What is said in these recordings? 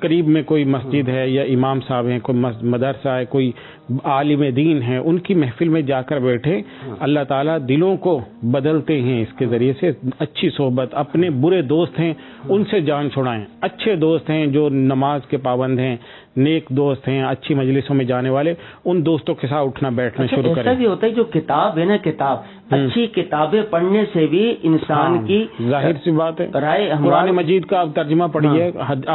قریب میں کوئی مسجد ہے یا امام صاحب ہیں, کوئی مدرسہ ہے, کوئی عالم دین ہے, ان کی محفل میں جا کر بیٹھے. اللہ تعالیٰ دلوں کو بدلتے ہیں اس کے ذریعے سے. اچھی صحبت, اپنے برے دوست ہیں ان سے جان چھڑائیں. اچھے دوست ہیں جو نماز کے پابند ہیں, نیک دوست ہیں, اچھی مجلسوں میں جانے والے, ان دوستوں کے ساتھ اٹھنا بیٹھنا شروع کریں. ایسا بھی ہوتا ہے جو کتاب ہے نا, کتاب اچھی کتابیں پڑھنے سے بھی انسان کی ظاہر سی بات ہے. رائے قرآن مجید کا ترجمہ پڑھیے,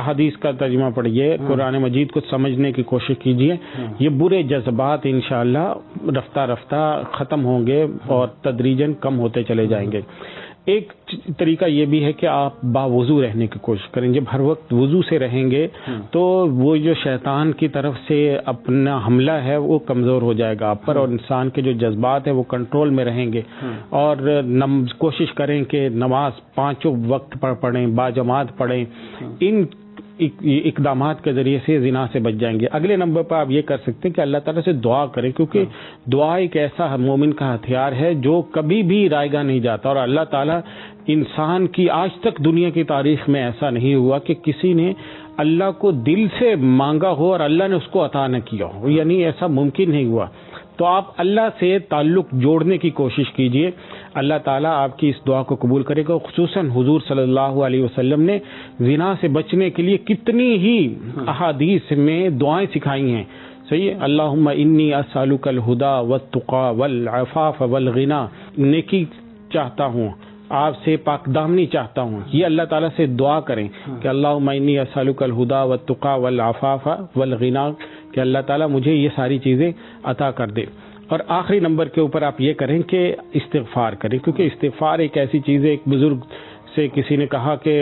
حدیث کا ترجمہ پڑھیے, قرآن مجید کو سمجھنے کی کوشش کیجیے. یہ برے جذبات انشاءاللہ رفتہ رفتہ ختم ہوں گے اور تدریجاً کم ہوتے چلے جائیں گے. ایک طریقہ یہ بھی ہے کہ آپ باوضو رہنے کی کوشش کریں. جب ہر وقت وضو سے رہیں گے تو وہ جو شیطان کی طرف سے اپنا حملہ ہے وہ کمزور ہو جائے گا آپ پر, اور انسان کے جو جذبات ہیں وہ کنٹرول میں رہیں گے. اور کوشش کریں کہ نماز 5 وقت پر پڑھیں, باجماعت پڑھیں. ان اقدامات کے ذریعے سے زنا سے بچ جائیں گے. اگلے نمبر پر آپ یہ کر سکتے ہیں کہ اللہ تعالیٰ سے دعا کریں, کیونکہ دعا ایک ایسا مومن کا ہتھیار ہے جو کبھی بھی رائے گاہ نہیں جاتا. اور اللہ تعالیٰ انسان کی آج تک دنیا کی تاریخ میں ایسا نہیں ہوا کہ کسی نے اللہ کو دل سے مانگا ہو اور اللہ نے اس کو عطا نہ کیا ہو, یعنی ایسا ممکن نہیں ہوا. تو آپ اللہ سے تعلق جوڑنے کی کوشش کیجئے, اللہ تعالیٰ آپ کی اس دعا کو قبول کرے گا. خصوصاً حضور صلی اللہ علیہ وسلم نے زنا سے بچنے کے لیے کتنی ہی احادیث میں دعائیں سکھائی ہیں. صحیح ہے, اللہم انی اسألک الہدی والتقی والعفاف والغنی, نیکی چاہتا ہوں, آپ سے پاک دامنی چاہتا ہوں. یہ اللہ تعالیٰ سے دعا کریں کہ اللہم انی اسألک الہدی والتقی والعفاف والغنی, کہ اللہ تعالیٰ مجھے یہ ساری چیزیں عطا کر دے. اور آخری نمبر کے اوپر آپ یہ کریں کہ استغفار کریں, کیونکہ استغفار ایک ایسی چیز ہے. ایک بزرگ سے کسی نے کہا کہ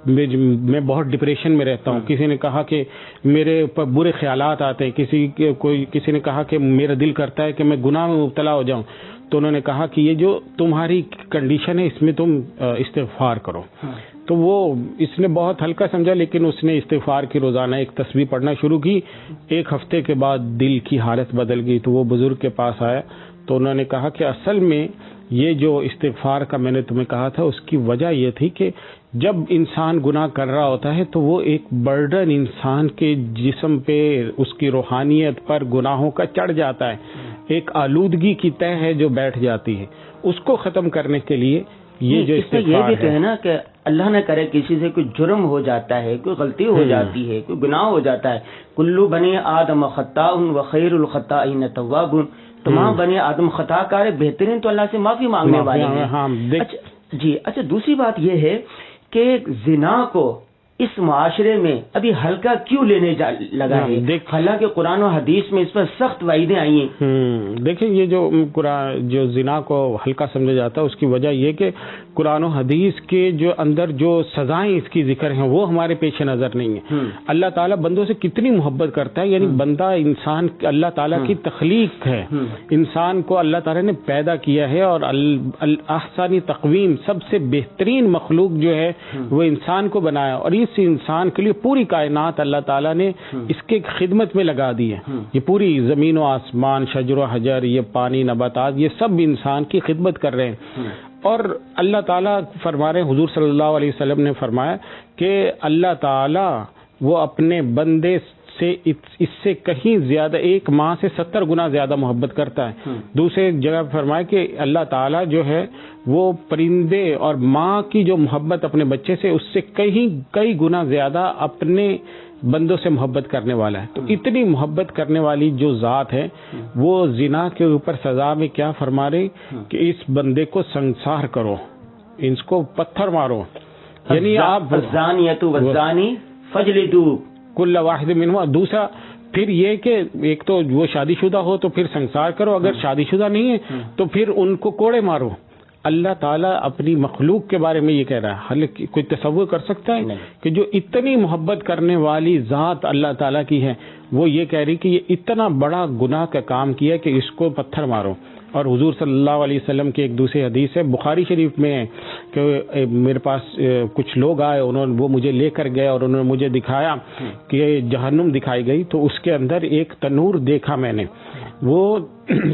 میں بہت ڈپریشن میں رہتا ہوں, کسی نے کہا کہ میرے اوپر برے خیالات آتے ہیں, کسی نے کہا کہ میرا دل کرتا ہے کہ میں گناہ میں مبتلا ہو جاؤں. تو انہوں نے کہا کہ یہ جو تمہاری کنڈیشن ہے اس میں تم استغفار کرو. تو وہ اس نے بہت ہلکا سمجھا, لیکن اس نے استغفار کی روزانہ ایک تسبیح پڑھنا شروع کی. 1 ہفتے کے بعد دل کی حالت بدل گئی. تو وہ بزرگ کے پاس آیا تو انہوں نے کہا کہ اصل میں یہ جو استغفار کا میں نے تمہیں کہا تھا اس کی وجہ یہ تھی کہ جب انسان گناہ کر رہا ہوتا ہے تو وہ ایک برڈن انسان کے جسم پہ, اس کی روحانیت پر گناہوں کا چڑھ جاتا ہے. ایک آلودگی کی تہ ہے جو بیٹھ جاتی ہے. اس کو ختم کرنے کے لیے یہ جو استغفار یہ بھی کہنا کہ اللہ نہ کرے کسی سے کوئی جرم ہو جاتا ہے, کوئی غلطی ہو جاتی ہے, کوئی گناہ ہو جاتا ہے. کلو بنی آدم خطاء وخیر الخطائین تواب, تمام بنی آدم خطا کار, بہترین تو اللہ سے معافی مانگنے والے ہیں. اچھا, دوسری بات یہ ہے کہ زنا کو اس معاشرے میں ابھی ہلکا کیوں لینے لگا ہے, حالانکہ قرآن و حدیث میں اس پر سخت وعیدیں آئی ہیں. دیکھیں یہ جو زنا کو ہلکا سمجھا جاتا ہے اس کی وجہ یہ کہ قرآن و حدیث کے جو اندر جو سزائیں اس کی ذکر ہیں وہ ہمارے پیش نظر نہیں ہیں. اللہ تعالیٰ بندوں سے کتنی محبت کرتا ہے, یعنی بندہ انسان اللہ تعالیٰ کی تخلیق ہے, انسان کو اللہ تعالیٰ نے پیدا کیا ہے, اور احسانی تقویم سب سے بہترین مخلوق جو ہے وہ انسان کو بنایا, اور اس انسان کے لیے پوری کائنات اللہ تعالیٰ نے اس کے خدمت میں لگا دی ہے. یہ پوری زمین و آسمان, شجر و حجر, یہ پانی, نباتات, یہ سب انسان کی خدمت کر رہے ہیں. اور اللہ تعالیٰ فرما رہے ہیں, حضور صلی اللہ علیہ وسلم نے فرمایا کہ اللہ تعالیٰ وہ اپنے بندے سے اس سے کہیں زیادہ 1 ماہ سے 70 گنا زیادہ محبت کرتا ہے. دوسرے جگہ فرمایا کہ اللہ تعالیٰ جو ہے وہ پرندے اور ماں کی جو محبت اپنے بچے سے, اس سے کئی گنا زیادہ اپنے بندوں سے محبت کرنے والا ہے. تو اتنی محبت کرنے والی جو ذات ہے وہ زنا کے اوپر سزا میں کیا فرما رہی کہ اس بندے کو سنسار کرو, اس کو پتھر مارو. یعنی آپ الزانیۃ والزانی فجلدوا کل واحد منہما. دوسرا پھر یہ کہ ایک تو وہ شادی شدہ ہو تو پھر سنسار کرو, اگر شادی شدہ نہیں ہے تو پھر ان کو کوڑے مارو. اللہ تعالیٰ اپنی مخلوق کے بارے میں یہ کہہ رہا ہے. حالانکہ کوئی تصور کر سکتا ہے کہ جو اتنی محبت کرنے والی ذات اللہ تعالیٰ کی ہے وہ یہ کہہ رہی کہ یہ اتنا بڑا گناہ کا کام کیا کہ اس کو پتھر مارو. اور حضور صلی اللہ علیہ وسلم کی ایک دوسری حدیث ہے, بخاری شریف میں ہے, کہ میرے پاس کچھ لوگ آئے, وہ مجھے لے کر گئے اور انہوں نے مجھے دکھایا کہ جہنم دکھائی گئی. تو اس کے اندر ایک تنور دیکھا میں نے, وہ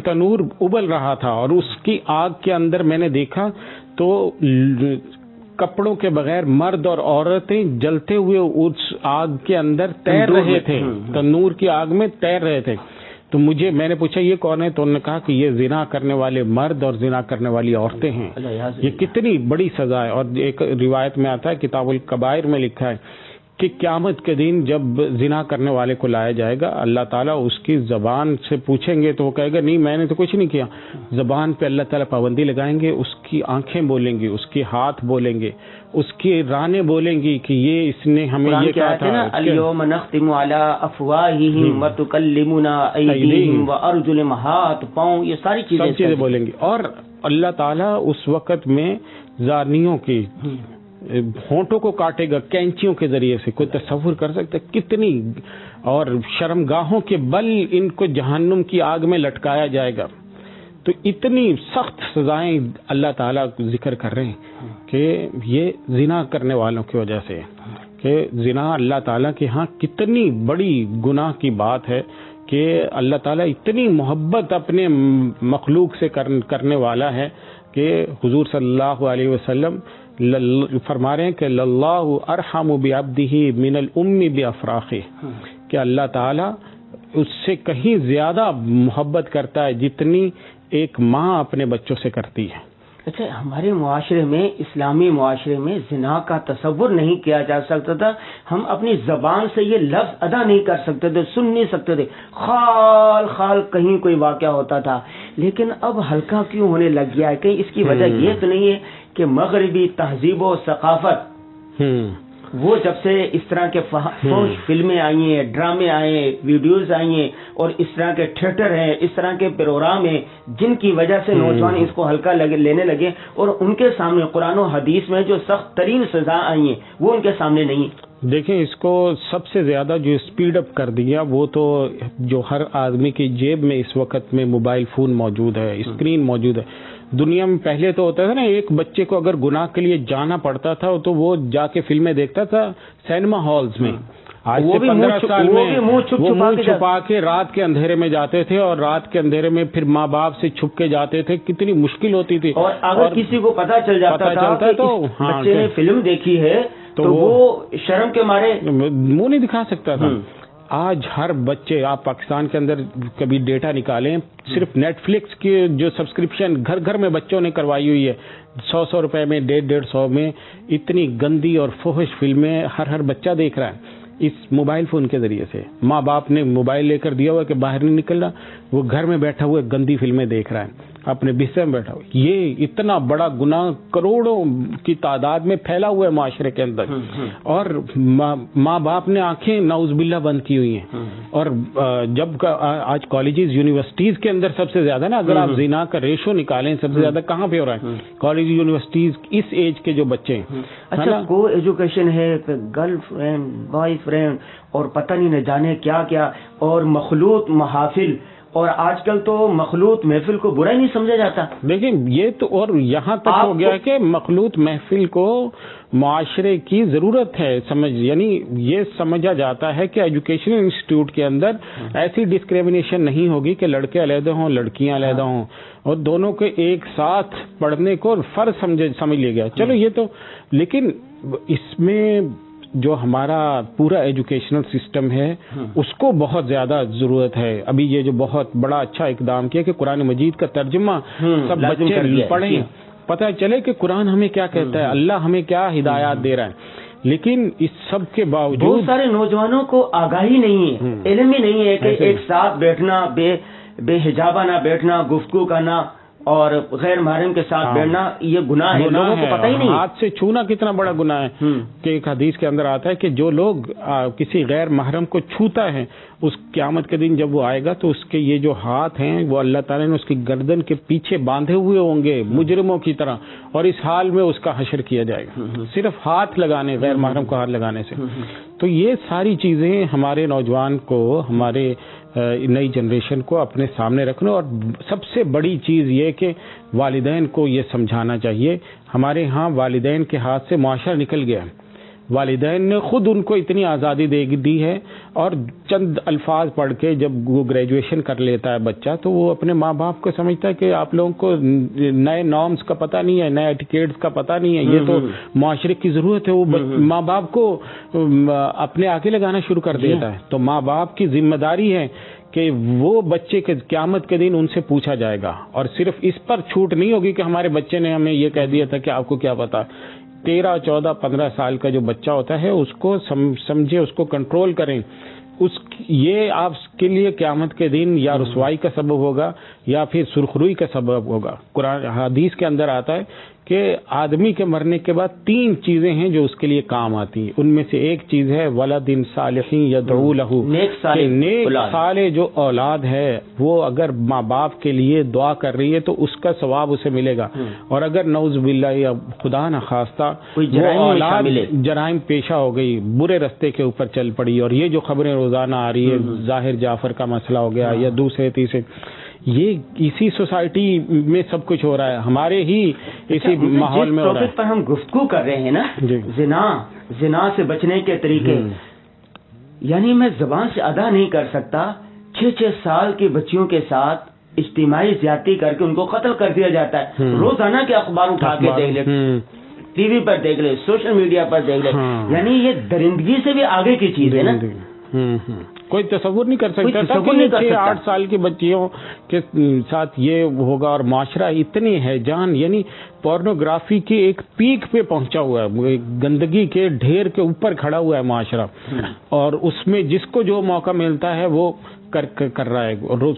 تنور ابل رہا تھا, اور اس کی آگ کے اندر میں نے دیکھا تو کپڑوں کے بغیر مرد اور عورتیں جلتے ہوئے اس آگ کے اندر تیر رہے تھے، تنور کی آگ میں تیر رہے تھے. تو میں نے پوچھا یہ کون ہے؟ تو انہوں نے کہا کہ یہ زنا کرنے والے مرد اور زنا کرنے والی عورتیں ہیں. یہ کتنی بڑی سزا ہے. اور ایک روایت میں آتا ہے، کتاب الکبائر میں لکھا ہے کہ قیامت کے دن جب زنا کرنے والے کو لایا جائے گا، اللہ تعالیٰ اس کی زبان سے پوچھیں گے تو وہ کہے گا نہیں میں نے تو کچھ نہیں کیا. زبان پہ اللہ تعالیٰ پابندی لگائیں گے، اس کی آنکھیں بولیں گی، اس کے ہاتھ بولیں گے، اس کی رانیں بولیں گی کہ یہ اس نے ہمیں یہ کہا تھا. الیوم نختم علی افواہہم وتکلمنا ایدیہم وارجلہم، ہاتھ پاؤں، یہ ساری چیزیں بولیں گی. اور اللہ تعالیٰ اس وقت میں زانیوں کی ہونٹوں کو کاٹے گا کینچیوں کے ذریعے سے. کوئی تصور کر سکتا ہے کتنی؟ اور شرمگاہوں کے بل ان کو جہنم کی آگ میں لٹکایا جائے گا. تو اتنی سخت سزائیں اللہ تعالیٰ ذکر کر رہے ہیں کہ یہ زنا کرنے والوں کی وجہ سے، کہ زنا اللہ تعالیٰ کے ہاں کتنی بڑی گناہ کی بات ہے کہ اللہ تعالیٰ اتنی محبت اپنے مخلوق سے کرنے والا ہے کہ حضور صلی اللہ علیہ وسلم فرما رہے ہیں کہ اللہ ارحم بعبدہ من الام بافراخہ، کہ اللہ تعالیٰ اس سے کہیں زیادہ محبت کرتا ہے جتنی ایک ماں اپنے بچوں سے کرتی ہے. اچھا، ہمارے معاشرے میں، اسلامی معاشرے میں زنا کا تصور نہیں کیا جا سکتا تھا. ہم اپنی زبان سے یہ لفظ ادا نہیں کر سکتے تھے، سن نہیں سکتے تھے. خال خال کہیں کوئی واقعہ ہوتا تھا. لیکن اب ہلکا کیوں ہونے لگ گیا ہے؟ کہیں اس کی وجہ یہ تو نہیں ہے کہ مغربی تہذیب و ثقافت وہ جب سے اس طرح کے فحش فلمیں آئی ہیں، ڈرامے آئے ہیں، ویڈیوز آئی ہیں، اور اس طرح کے تھیٹر ہیں، اس طرح کے پروگرام ہیں جن کی وجہ سے نوجوان اس کو ہلکا لینے لگے، اور ان کے سامنے قرآن و حدیث میں جو سخت ترین سزا آئی ہیں وہ ان کے سامنے نہیں. دیکھیں، اس کو سب سے زیادہ جو اسپیڈ اپ کر دیا وہ تو جو ہر آدمی کی جیب میں اس وقت میں موبائل فون موجود ہے، اسکرین موجود ہے. دنیا میں پہلے تو ہوتا تھا نا، ایک بچے کو اگر گناہ کے لیے جانا پڑتا تھا تو وہ جا کے فلمیں دیکھتا تھا سینما ہالز میں. آج سے 15 سال میں وہ منہ چھپا کے رات کے اندھیرے میں جاتے تھے، اور رات کے اندھیرے میں پھر ماں باپ سے چھپ کے جاتے تھے. کتنی مشکل ہوتی تھی. اور اگر کسی کو پتا چل جاتا تھا تو بچے نے فلم دیکھی ہے تو وہ شرم کے مارے منہ نہیں دکھا سکتا تھا. آج ہر بچے، آپ پاکستان کے اندر کبھی ڈیٹا نکالیں، صرف نیٹ فلکس کی جو سبسکرپشن گھر گھر میں بچوں نے کروائی ہوئی ہے، 100 روپے میں، 150 میں، اتنی گندی اور فحش فلمیں ہر بچہ دیکھ رہا ہے اس موبائل فون کے ذریعے سے. ماں باپ نے موبائل لے کر دیا ہوا کہ باہر نہیں نکلنا، وہ گھر میں بیٹھا ہوا گندی فلمیں دیکھ رہا ہے اپنے بستر میں بیٹھا ہوا. یہ اتنا بڑا گناہ کروڑوں کی تعداد میں پھیلا ہوا ہے معاشرے کے اندر، اور ماں باپ نے آنکھیں نعوذ باللہ بند کی ہوئی ہیں. اور جب آج کالجز یونیورسٹیز کے اندر سب سے زیادہ نا، اگر آپ زنا کا ریشو نکالیں سب سے زیادہ کہاں پہ ہو رہا ہے؟ کالج یونیورسٹیز اس ایج کے جو بچے ہیں. اچھا، کو ایجوکیشن ہے، گرل فرینڈ، بوائے فرینڈ، اور پتہ نہیں نہ جانے کیا کیا، اور مخلوط محافل. اور آج کل تو مخلوط محفل کو برا ہی نہیں سمجھا جاتا. دیکھیں، یہ تو اور یہاں تک ہو گیا کہ مخلوط محفل کو معاشرے کی ضرورت ہے. یعنی یہ سمجھا جاتا ہے کہ ایجوکیشنل انسٹیٹیوٹ کے اندر ایسی ڈسکریمنیشن نہیں ہوگی کہ لڑکے علیحدہ ہوں، لڑکیاں علیحدہ ہوں، اور دونوں کے ایک ساتھ پڑھنے کو فرض سمجھ لیا گیا. چلو یہ تو، لیکن اس میں جو ہمارا پورا ایجوکیشنل سسٹم ہے اس کو بہت زیادہ ضرورت ہے. ابھی یہ جو بہت بڑا اچھا اقدام کیا کہ قرآن مجید کا ترجمہ سب بچے پڑھیں، پتہ چلے کہ قرآن ہمیں کیا کہتا ہے، اللہ ہمیں کیا ہدایات دے رہا ہے. لیکن اس سب کے باوجود بہت سارے نوجوانوں کو آگاہی نہیں ہے، علم ہی نہیں ہے کہ ایک ساتھ بیٹھنا، بے حجابہ نہ بیٹھنا، گفتگو کرنا اور غیر محرم کے ساتھ بیٹھنا یہ گناہ ہے. لوگوں کو پتہ ہی نہیں. ہاتھ سے چھونا کتنا بڑا گناہ ہے کہ ایک حدیث کے اندر آتا ہے کہ جو لوگ کسی غیر محرم کو چھوتا ہے اس قیامت کے دن جب وہ آئے گا تو اس کے یہ جو ہاتھ ہیں وہ اللہ تعالیٰ نے اس کی گردن کے پیچھے باندھے ہوئے ہوں گے مجرموں کی طرح، اور اس حال میں اس کا حشر کیا جائے گا صرف ہاتھ لگانے، غیر محرم کو ہاتھ لگانے سے. تو یہ ساری چیزیں ہمارے نوجوان کو، ہمارے نئی جنریشن کو اپنے سامنے رکھنا. اور سب سے بڑی چیز یہ کہ والدین کو یہ سمجھانا چاہیے. ہمارے ہاں والدین کے ہاتھ سے معاشرہ نکل گیا. والدین نے خود ان کو اتنی آزادی دے دی ہے، اور چند الفاظ پڑھ کے جب وہ گریجویشن کر لیتا ہے بچہ تو وہ اپنے ماں باپ کو سمجھتا ہے کہ آپ لوگوں کو نئے نارمز کا پتہ نہیں ہے، نئے ایٹیکیٹس کا پتہ نہیں ہے، یہ تو معاشرے کی ضرورت ہے. وہ ماں باپ کو اپنے آگے لگانا شروع کر دیتا ہے. تو ماں باپ کی ذمہ داری ہے کہ وہ بچے کے قیامت کے دن ان سے پوچھا جائے گا، اور صرف اس پر چھوٹ نہیں ہوگی کہ ہمارے بچے نے ہمیں یہ کہہ دیا تھا کہ آپ کو کیا پتا. 13, 14, 15 سال کا جو بچہ ہوتا ہے اس کو سمجھے، اس کو کنٹرول کریں. یہ آپ کے لیے قیامت کے دن یا رسوائی کا سبب ہوگا یا پھر سرخروئی کا سبب ہوگا. قرآن حدیث کے اندر آتا ہے کہ آدمی کے مرنے کے بعد 3 چیزیں ہیں جو اس کے لیے کام آتی ہیں. ان میں سے ایک چیز ہے ولد صالح یدعو لہ، نیک صالح جو اولاد ہے وہ اگر ماں باپ کے لیے دعا کر رہی ہے تو اس کا ثواب اسے ملے گا. اور اگر نعوذ باللہ یا خدا نخواستہ وہ اولاد جرائم پیشہ ہو گئی، برے رستے کے اوپر چل پڑی، اور یہ جو خبریں روزانہ آ رہی ہے ظاہر جعفر کا مسئلہ ہو گیا یا دوسرے تیسرے، یہ اسی سوسائٹی میں سب کچھ ہو رہا ہے، ہمارے ہی اسی ماحول میں ہو رہا ہے. جس ٹاپک پر ہم گفتگو کر رہے ہیں نا، زنا سے بچنے کے طریقے، یعنی میں زبان سے ادا نہیں کر سکتا. 6 سال کی بچیوں کے ساتھ اجتماعی زیادتی کر کے ان کو قتل کر دیا جاتا ہے. روزانہ کے اخبار اٹھا کے دیکھ لے، ٹی وی پر دیکھ لے، سوشل میڈیا پر دیکھ لے، یعنی یہ درندگی سے بھی آگے کی چیز ہے نا. کوئی تصور نہیں کر سکتا تھا کہ 6-8 سال کی بچیوں کے ساتھ یہ ہوگا. اور معاشرہ اتنی ہیجان، یعنی پورنوگرافی کے ایک پیک پہ پہنچا ہوا ہے، گندگی کے ڈھیر کے اوپر کھڑا ہوا ہے معاشرہ، اور اس میں جس کو جو موقع ملتا ہے وہ کر رہا ہے.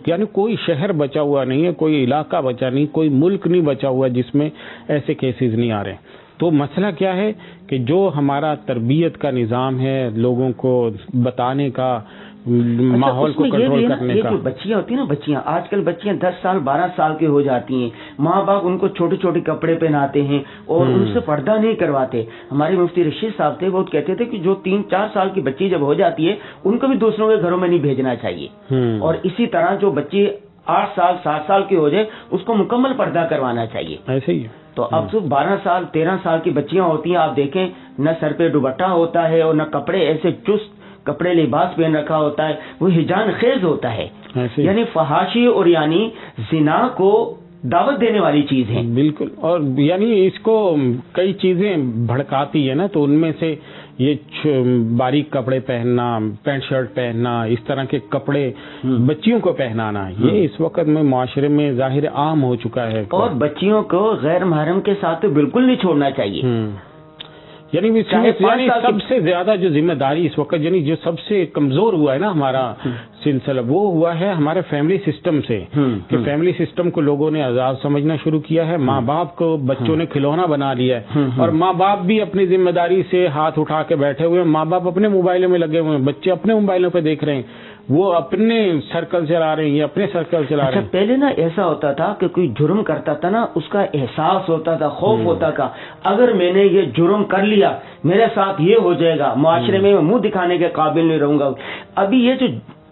یعنی کوئی شہر بچا ہوا نہیں ہے، کوئی علاقہ بچا نہیں، کوئی ملک نہیں بچا ہوا جس میں ایسے کیسز نہیں آ رہے. تو مسئلہ کیا ہے کہ جو ہمارا تربیت کا نظام ہے، لوگوں کو بتانے کا، ماحول کو کنٹرول کرنے کا. بچیاں ہوتی ہیں نا، بچیاں آج کل 10 سال 12 سال کی ہو جاتی ہیں، ماں باپ ان کو چھوٹے چھوٹے کپڑے پہناتے ہیں اور ان سے پردہ نہیں کرواتے. ہمارے مفتی رشید صاحب تھے، وہ کہتے تھے کہ جو 3-4 سال کی بچی جب ہو جاتی ہے ان کو بھی دوسروں کے گھروں میں نہیں بھیجنا چاہیے. اور اسی طرح جو بچی 8 سال 7 سال کی ہو جائے اس کو مکمل پردہ کروانا چاہیے. ایسے ہی تو اب تو 12 سال 13 سال کی بچیاں ہوتی ہیں، آپ دیکھیں نہ سر پہ دوپٹہ ہوتا ہے اور نہ کپڑے ایسے چست کپڑے لباس پہن رکھا ہوتا ہے، وہ ہجان خیز ہوتا ہے. یعنی فحاشی اور یعنی زنا کو دعوت دینے والی چیز ہے. بالکل. اور یعنی اس کو کئی چیزیں بھڑکاتی ہے نا، تو ان میں سے یہ باریک کپڑے پہننا، پینٹ شرٹ پہننا، اس طرح کے کپڑے بچیوں کو پہنانا، یہ اس وقت میں معاشرے میں ظاہر عام ہو چکا ہے. اور بچیوں کو غیر محرم کے ساتھ تو بالکل نہیں چھوڑنا چاہیے. یعنی سب سے زیادہ جو ذمہ داری اس وقت، یعنی جو سب سے کمزور ہوا ہے نا ہمارا سلسلہ، وہ ہوا ہے ہمارے فیملی سسٹم سے، کہ فیملی سسٹم کو لوگوں نے عذاب سمجھنا شروع کیا ہے. ماں باپ کو بچوں نے کھلونا بنا لیا ہے، اور ماں باپ بھی اپنی ذمہ داری سے ہاتھ اٹھا کے بیٹھے ہوئے ہیں. ماں باپ اپنے موبائلوں میں لگے ہوئے ہیں، بچے اپنے موبائلوں پہ دیکھ رہے ہیں، وہ اپنے سرکل چلا رہے ہیں، یہ اپنے سرکل چلا رہے ہیں. پہلے نا ایسا ہوتا تھا کہ کوئی جرم کرتا تھا نا، اس کا احساس ہوتا تھا، خوف ہوتا تھا، اگر میں نے یہ جرم کر لیا میرے ساتھ یہ ہو جائے گا، معاشرے میں منہ دکھانے کے قابل نہیں رہوں گا. ابھی یہ جو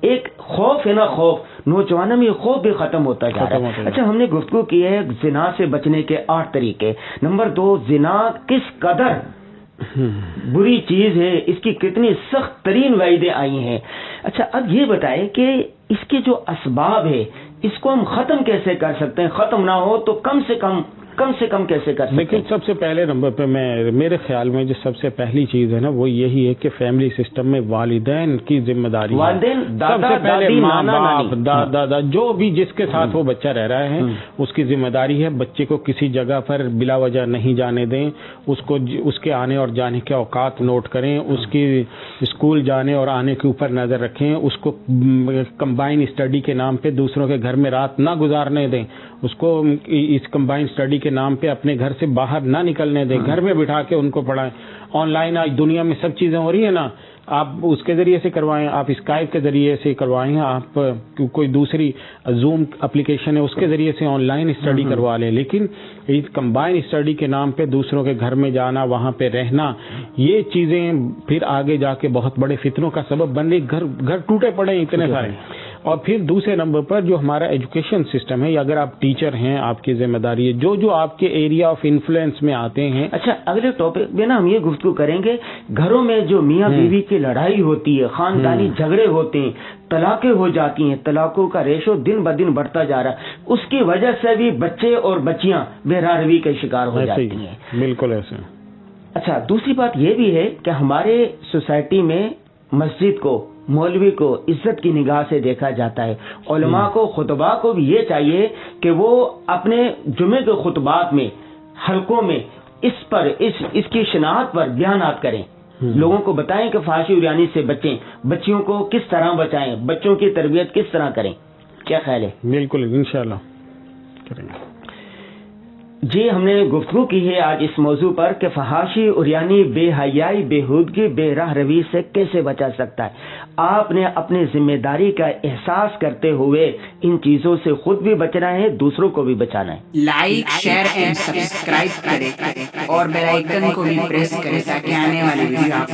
ایک خوف ہے نا، خوف نوجوانوں میں یہ خوف بھی ختم ہوتا جا رہا ہے. اچھا، ہم نے گفتگو کی ہے زنا سے بچنے کے 8 طریقے. نمبر 2، زنا کس قدر بری چیز ہے، اس کی کتنی سخت ترین وعیدیں آئی ہیں. اچھا، اب یہ بتائیں کہ اس کے جو اسباب ہے اس کو ہم ختم کیسے کر سکتے ہیں؟ ختم نہ ہو تو کم سے کم کیسے کر سکتے ہیں؟ لیکن سب سے پہلے نمبر پہ میرے خیال میں جو سب سے پہلی چیز ہے نا، وہ یہی ہے کہ فیملی سسٹم میں والدین کی ذمہ داری، والدین، سب سے پہلے ماں باپ، دادا، جو بھی جس کے ساتھ وہ بچہ رہ رہا ہے اس کی ذمہ داری ہے بچے کو کسی جگہ پر بلا وجہ نہیں جانے دیں. اس کے آنے اور جانے کے اوقات نوٹ کریں، اس کی اسکول جانے اور آنے کے اوپر نظر رکھیں، اس کو کمبائن اسٹڈی کے نام پہ دوسروں کے گھر میں رات نہ گزارنے دیں، اس کو اس کمبائن اسٹڈی کے نام پہ اپنے گھر سے باہر نہ نکلنے دیں، گھر میں بٹھا کے ان کو پڑھائیں. آن لائن آج دنیا میں سب چیزیں ہو رہی ہیں نا، آپ اس کے ذریعے سے کروائیں، آپ اسکائپ کے ذریعے سے کروائیں، آپ کوئی دوسری زوم اپلیکیشن ہے اس کے ذریعے سے آن لائن اسٹڈی کروا لیں. لیکن اس کمبائن اسٹڈی کے نام پہ دوسروں کے گھر میں جانا، وہاں پہ رہنا، یہ چیزیں پھر آگے جا کے بہت بڑے فتنوں کا سبب بن رہی. گھر ٹوٹے پڑے اتنے سارے. اور پھر دوسرے نمبر پر جو ہمارا ایجوکیشن سسٹم ہے، یا اگر آپ ٹیچر ہیں، آپ کی ذمہ داری ہے جو آپ کے ایریا آف انفلوئنس میں آتے ہیں. اچھا، اگلے ٹاپک میں نا ہم یہ گفتگو کریں گے، گھروں میں جو میاں بیوی کی لڑائی ہوتی ہے، خاندانی جھگڑے ہوتے ہیں، طلاقیں ہو جاتی ہیں، طلاقوں کا ریشو دن بدن بڑھتا جا رہا ہے، اس کی وجہ سے بھی بچے اور بچیاں بے راہ روی کے شکار ہو جاتی ہیں. بالکل ایسے. اچھا، دوسری بات یہ بھی ہے کہ ہمارے سوسائٹی میں مسجد کو، مولوی کو عزت کی نگاہ سے دیکھا جاتا ہے. علماء کو، خطباء کو بھی یہ چاہیے کہ وہ اپنے جمعے کے خطبات میں، حلقوں میں اس کی شناخت پر بیانات کریں، لوگوں کو بتائیں کہ فحاشی عریانی سے بچیں، بچیوں کو کس طرح بچائیں، بچوں کی تربیت کس طرح کریں. کیا خیال ہے؟ بالکل، انشاءاللہ کریں گے. جی، ہم نے گفتگو کی ہے آج اس موضوع پر کہ فحاشی عریانی، بے حیائی، بےہودگی، بے راہ روی سے کیسے بچا سکتا ہے. آپ نے اپنی ذمہ داری کا احساس کرتے ہوئے ان چیزوں سے خود بھی بچنا ہے، دوسروں کو بھی بچانا ہے. لائک، شیئر اینڈ سبسکرائب کریں اور بیل آئیکن کو بھی پریس کریں تاکہ آنے والی ویڈیو آپ